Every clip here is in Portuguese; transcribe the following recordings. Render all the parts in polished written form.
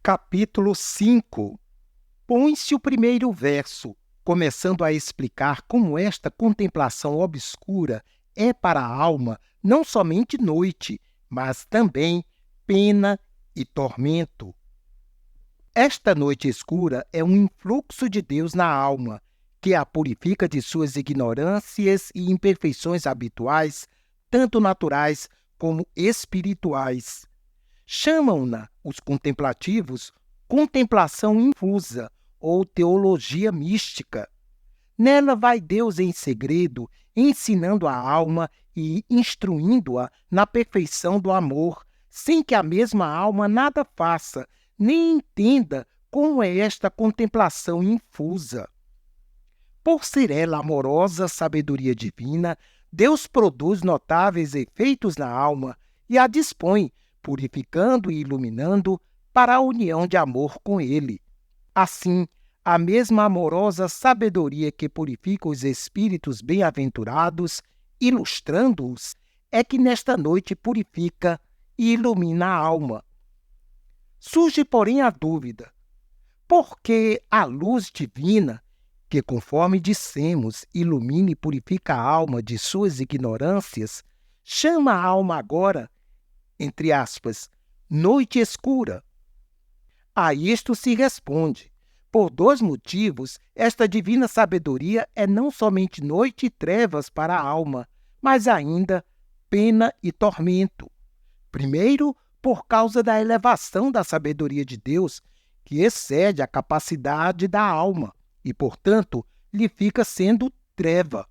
Capítulo 5. Põe-se o primeiro verso, começando a explicar como esta contemplação obscura é para a alma não somente noite, mas também pena e tormento. Esta noite escura é um influxo de Deus na alma, que a purifica de suas ignorâncias e imperfeições habituais, tanto naturais como espirituais. Chamam-na os contemplativos contemplação infusa ou teologia mística. Nela vai Deus em segredo, ensinando a alma e instruindo-a na perfeição do amor, sem que a mesma alma nada faça, nem entenda como é esta contemplação infusa. Por ser ela amorosa sabedoria divina, Deus produz notáveis efeitos na alma e a dispõe, purificando e iluminando para a união de amor com Ele. Assim, a mesma amorosa sabedoria que purifica os espíritos bem-aventurados, ilustrando-os, é que nesta noite purifica e ilumina a alma. Surge, porém, a dúvida: por que a luz divina, que, conforme dissemos, ilumina e purifica a alma de suas ignorâncias, chama a alma agora, entre aspas, noite escura? A isto se responde: por dois motivos, esta divina sabedoria é não somente noite e trevas para a alma, mas ainda pena e tormento. Primeiro, por causa da elevação da sabedoria de Deus, que excede a capacidade da alma e, portanto, lhe fica sendo treva.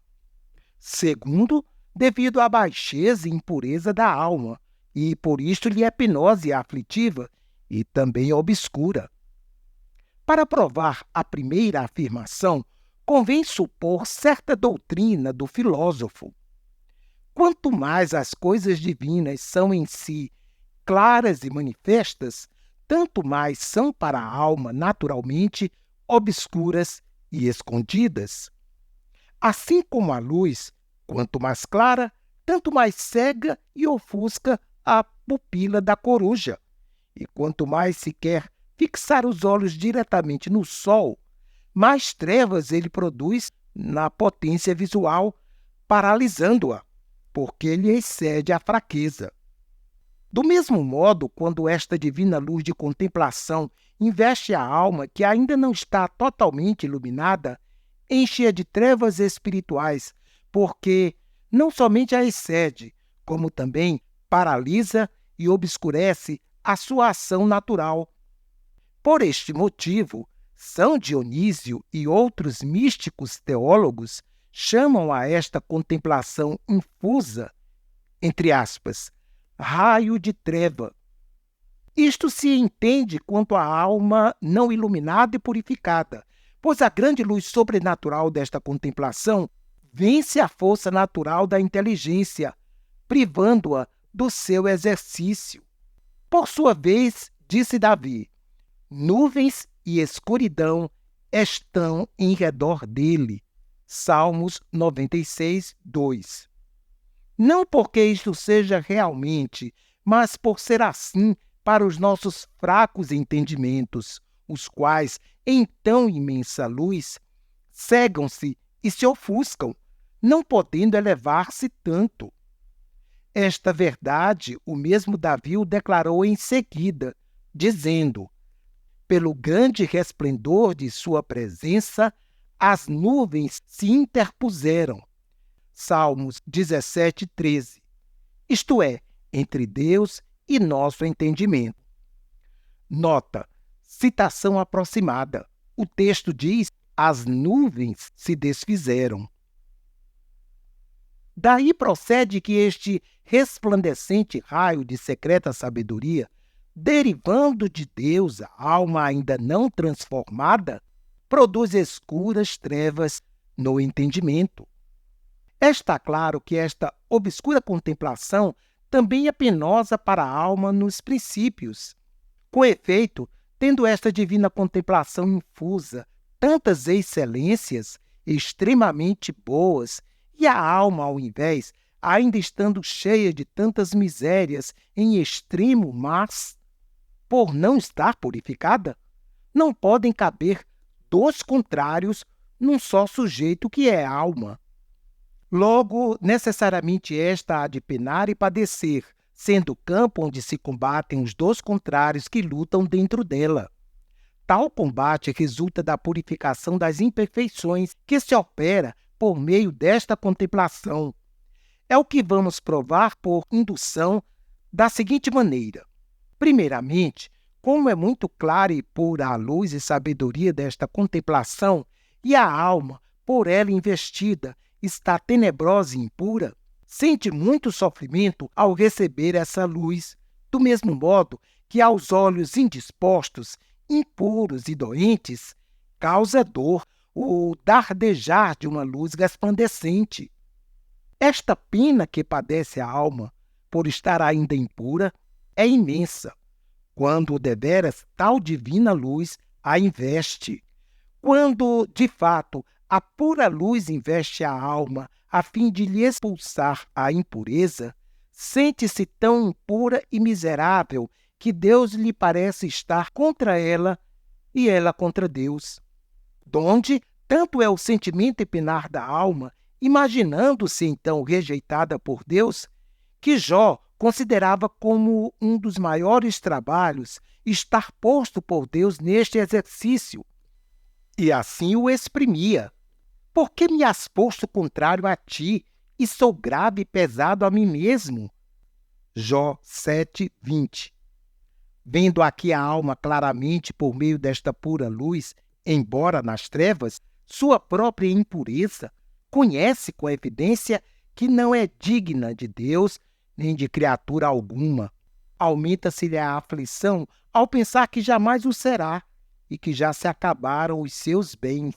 Segundo, devido à baixeza e impureza da alma, e por isto lhe é penosa e aflitiva, e também obscura. Para provar a primeira afirmação, convém supor certa doutrina do filósofo. Quanto mais as coisas divinas são em si claras e manifestas, tanto mais são para a alma, naturalmente, obscuras e escondidas. Assim como a luz, quanto mais clara, tanto mais cega e ofusca a pupila da coruja. E quanto mais se quer fixar os olhos diretamente no sol, mais trevas ele produz na potência visual, paralisando-a, porque lhe excede a fraqueza. Do mesmo modo, quando esta divina luz de contemplação investe a alma que ainda não está totalmente iluminada, enche-a de trevas espirituais, porque não somente a excede, como também paralisa e obscurece a sua ação natural. Por este motivo, São Dionísio e outros místicos teólogos chamam a esta contemplação infusa, entre aspas, raio de treva. Isto se entende quanto à alma não iluminada e purificada, pois a grande luz sobrenatural desta contemplação vence a força natural da inteligência, privando-a do seu exercício. Por sua vez, disse Davi, nuvens e escuridão estão em redor dele. Salmos 96, 2. Não porque isto seja realmente, mas por ser assim para os nossos fracos entendimentos, os quais, em tão imensa luz, cegam-se e se ofuscam, não podendo elevar-se tanto. Esta verdade o mesmo Davi o declarou em seguida, dizendo: pelo grande resplendor de sua presença, as nuvens se interpuseram. Salmos 17, 13. Isto é, entre Deus e nosso entendimento. Nota: citação aproximada. O texto diz: as nuvens se desfizeram. Daí procede que este resplandecente raio de secreta sabedoria, derivando de Deus a alma ainda não transformada, produz escuras trevas no entendimento. Está claro que esta obscura contemplação também é penosa para a alma nos princípios. Com efeito, tendo esta divina contemplação infusa tantas excelências extremamente boas, e a alma, ao invés, ainda estando cheia de tantas misérias em extremo más, por não estar purificada? Não podem caber dois contrários num só sujeito que é alma. Logo, necessariamente esta há de penar e padecer, sendo o campo onde se combatem os dois contrários que lutam dentro dela. Tal combate resulta da purificação das imperfeições que se opera por meio desta contemplação. É o que vamos provar por indução da seguinte maneira. Primeiramente, como é muito clara e pura a luz e sabedoria desta contemplação, e a alma, por ela investida, está tenebrosa e impura, sente muito sofrimento ao receber essa luz, do mesmo modo que aos olhos indispostos, impuros e doentes, causa dor o dardejar de uma luz resplandecente. Esta pena que padece a alma, por estar ainda impura, é imensa, quando deveras tal divina luz a investe. Quando, de fato, a pura luz investe a alma a fim de lhe expulsar a impureza, sente-se tão impura e miserável que Deus lhe parece estar contra ela e ela contra Deus. Donde tanto é o sentimento e penar da alma, imaginando-se então rejeitada por Deus, que Jó considerava como um dos maiores trabalhos estar posto por Deus neste exercício, e assim o exprimia. Por que me has posto contrário a ti, e sou grave e pesado a mim mesmo? Jó 7:20. Vendo aqui a alma claramente por meio desta pura luz, embora nas trevas, sua própria impureza, conhece com evidência que não é digna de Deus nem de criatura alguma. Aumenta-se-lhe a aflição ao pensar que jamais o será e que já se acabaram os seus bens.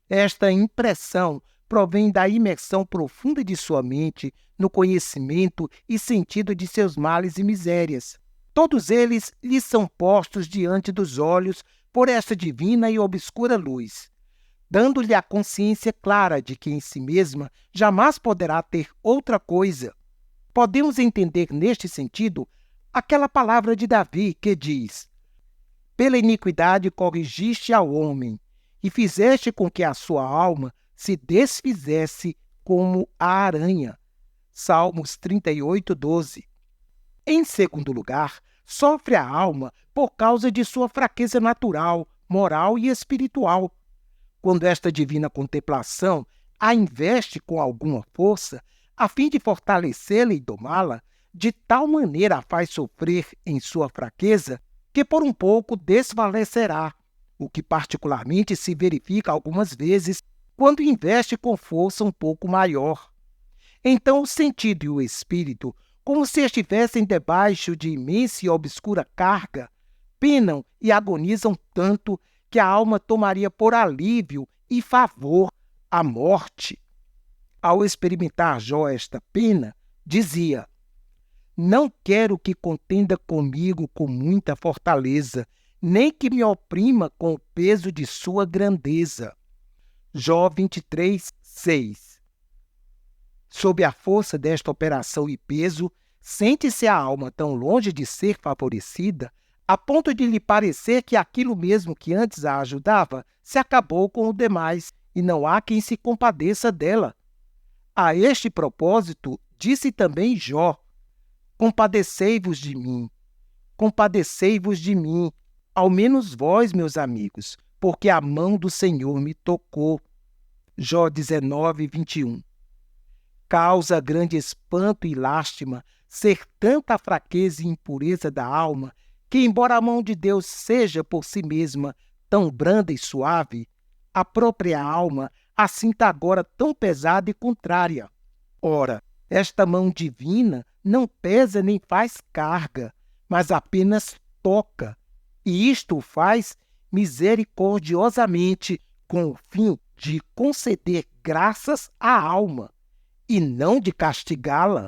Esta impressão provém da imersão profunda de sua mente no conhecimento e sentido de seus males e misérias. Todos eles lhe são postos diante dos olhos por esta divina e obscura luz, dando-lhe a consciência clara de que em si mesma jamais poderá ter outra coisa. Podemos entender neste sentido aquela palavra de Davi que diz: pela iniquidade corrigiste ao homem, e fizeste com que a sua alma se desfizesse como a aranha. Salmos 38:12. Em segundo lugar, sofre a alma por causa de sua fraqueza natural, moral e espiritual. Quando esta divina contemplação a investe com alguma força, a fim de fortalecê-la e domá-la, de tal maneira a faz sofrer em sua fraqueza, que por um pouco desfalecerá, o que particularmente se verifica algumas vezes quando investe com força um pouco maior. Então o sentido e o espírito, como se estivessem debaixo de imensa e obscura carga, penam e agonizam tanto que a alma tomaria por alívio e favor a morte. Ao experimentar Jó esta pena, dizia: não quero que contenda comigo com muita fortaleza, nem que me oprima com o peso de sua grandeza. Jó 23:6. Sob a força desta operação e peso, sente-se a alma tão longe de ser favorecida, a ponto de lhe parecer que aquilo mesmo que antes a ajudava se acabou com o demais, e não há quem se compadeça dela. A este propósito, disse também Jó: compadecei-vos de mim, ao menos vós, meus amigos, porque a mão do Senhor me tocou. Jó 19:21. Causa grande espanto e lástima ser tanta a fraqueza e impureza da alma, que, embora a mão de Deus seja por si mesma tão branda e suave, a própria alma a sinta agora tão pesada e contrária. Ora, esta mão divina não pesa nem faz carga, mas apenas toca, e isto o faz misericordiosamente, com o fim de conceder graças à alma, e não de castigá-la.